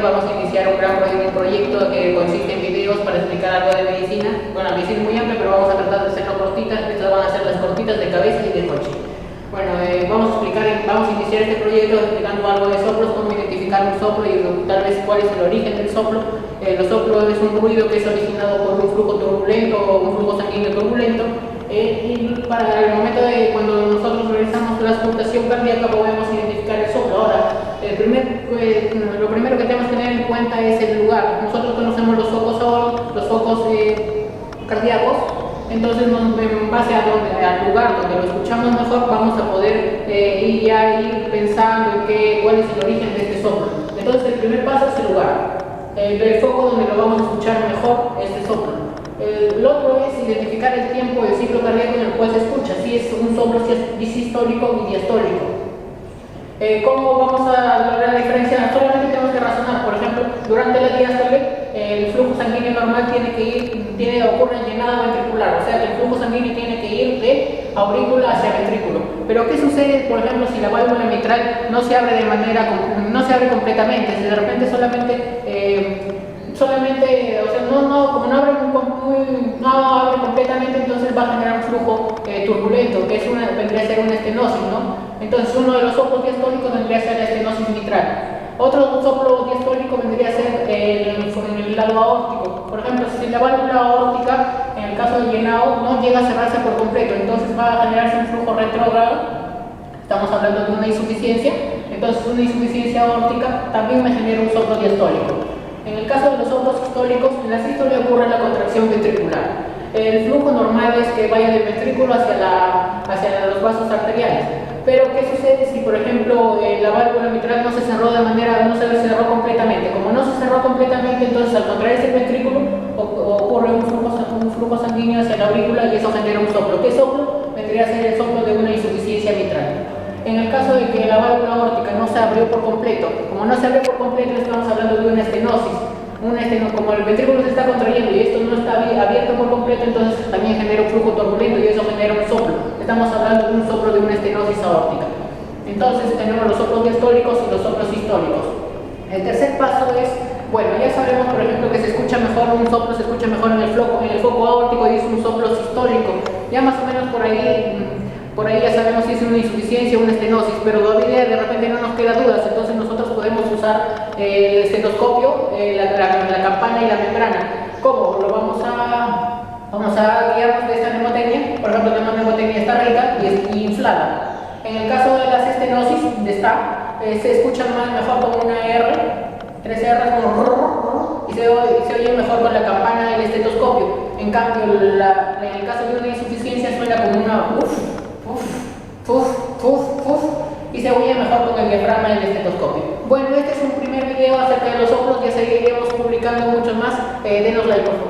vamos a iniciar un gran proyecto que consiste en videos para explicar algo de medicina. Bueno, la medicina es muy amplia, pero vamos a tratar de hacerlo cortitas. Estas van a ser las cortitas de cabeza y de coche. Bueno, vamos a iniciar este proyecto explicando algo de soplos, cómo identificar un soplo y tal vez cuál es el origen del soplo. Los soplos es un ruido que es originado por un flujo turbulento o un flujo sanguíneo turbulento. Y para el momento de cuando nosotros realizamos la auscultación cardíaca podemos identificar el soplo. Ahora, lo primero que tenemos que tener en cuenta es el lugar. Nosotros conocemos los focos cardíacos, entonces en base al lugar donde lo escuchamos mejor vamos a poder ir pensando en cuál es el origen de este soplo. Entonces el primer paso es el lugar, el foco donde lo vamos a escuchar mejor este soplo. El otro es identificar el tiempo del ciclo cardíaco en el cual se escucha, si es un soplo disistólico y diastólico. ¿Cómo vamos a lograr la diferencia? Solamente tenemos que razonar. Por ejemplo, durante la diástole, el flujo sanguíneo normal ocurre en llenado ventricular, o sea que el flujo sanguíneo tiene que ir de aurícula hacia ventrículo. Pero ¿qué sucede, por ejemplo, si la válvula mitral no se abre completamente? Si de repente como no abre completamente, entonces va a generar un flujo turbulento, que vendría a ser una estenosis, ¿no? Entonces uno de los soplos diastólicos vendría a ser la estenosis mitral. Otro soplo diastólico vendría a ser en el lado aórtico. Por ejemplo, si la válvula aórtica, en el caso del llenado, no llega a cerrarse por completo, entonces va a generarse un flujo retrógrado. Estamos hablando de una insuficiencia. Entonces una insuficiencia aórtica también me genera un soplo diastólico. En el caso de los soplos sistólicos, en la sístole ocurre la contracción ventricular. El flujo normal es que vaya del ventrículo hacia los vasos arteriales. Pero ¿qué sucede si, por ejemplo, la válvula mitral no se cerró completamente? Como no se cerró completamente, entonces al contraerse el ventrículo ocurre un flujo sanguíneo hacia la aurícula y eso genera un soplo. ¿Qué soplo? Vendría a ser el soplo de una insuficiencia mitral. En el caso de que la válvula aórtica no se abrió por completo, como no se abrió por completo, estamos hablando de una estenosis. Como el ventrículo se está contrayendo y esto no está abierto por completo, entonces también genera un flujo turbulento y eso genera un soplo. Estamos hablando de un soplo de una estenosis aórtica. Entonces tenemos los soplos diastólicos y los soplos sistólicos. El tercer paso es, ya sabemos, por ejemplo, que un soplo se escucha mejor en el foco aórtico y es un soplo sistólico. Ya más o menos por ahí ya sabemos si es una insuficiencia o una estenosis, pero todavía de repente no nos queda dudas, entonces nosotros podemos usar el estetoscopio, la campana y la membrana. ¿Cómo? Vamos a guiarnos de esta mnemotecnia. Por ejemplo, tenemos mnemotecnia está rica y inflada. En el caso de las estenosis, se escucha mejor como una R, 3 R's como y se oye mejor con la campana del estetoscopio. En cambio, en el caso de una insuficiencia suena como una y se oye mejor con el diafragma del estetoscopio. Bueno, este es un primer video acerca de los soplos, ya seguiremos publicando muchos más. Denos like por favor.